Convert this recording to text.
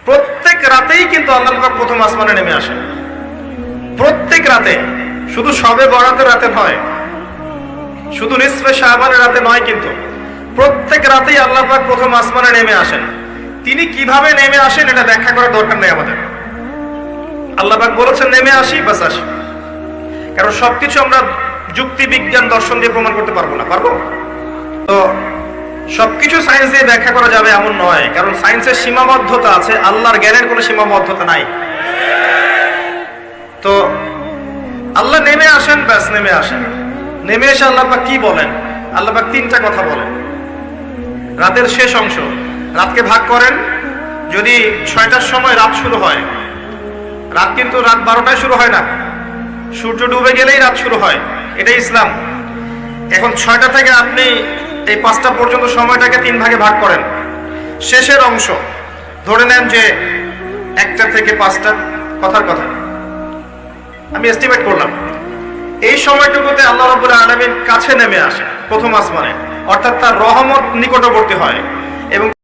প্রত্যেক রাতেই কিন্তু আল্লাহ পাক প্রথম আসমানে নেমে আসেন, প্রত্যেক রাতে, শুধু শবে বরাতের রাতে নয়, শুধু নিসফে শাবানের রাতে নয়, কিন্তু প্রত্যেক রাতেই আল্লাহ পাক প্রথম আসমানে নেমে আসেন। তিনি কিভাবে নেমে আসেন এটা ব্যাখ্যা করার দরকার নেই আমাদের। আল্লাহ পাক বলেছেন নেমে আসি, বাস আসি। কারণ সবকিছু আমরা যুক্তি, বিজ্ঞান, দর্শন দিয়ে প্রমাণ করতে পারবো না, পারবো? তো সবকিছু সায়েন্স দিয়ে ব্যাখ্যা করা যাবে এমন নয়, কারণ সায়েন্সের সীমাবদ্ধতা আছে, আল্লাহর জ্ঞানের কোনো সীমাবদ্ধতা নাই। তো আল্লাহ নেমে আসেন, ব্যাস নেমে আসেন। নেমে এসে আল্লাহ পাক কি বলেন? আল্লাহ পাক তিনটা কথা বলেন। রাতের শেষ অংশ, রাতকে ভাগ করেন। যদি 6টার সময় রাত শুরু হয়, রাত কিন্তু রাত 12টায় শুরু হয় না, সূর্য ডুবে গেলেই রাত শুরু হয়, এটাই ইসলাম। এখন 6টা থেকে আপনি এই 5টা পর্যন্ত সময়টাকে 3 ভাগে ভাগ করেন। শেষের অংশ ধরে নেন যে 1টা থেকে 5টা, কথার কথা আমি এস্টিমেট করলাম, এই সময়টুকুতে আল্লাহ রাব্বুল আলামিন কাছে নেমে আসে প্রথম আসমানে, অর্থাৎ তার রহমত নিকটবর্তী হয় এবং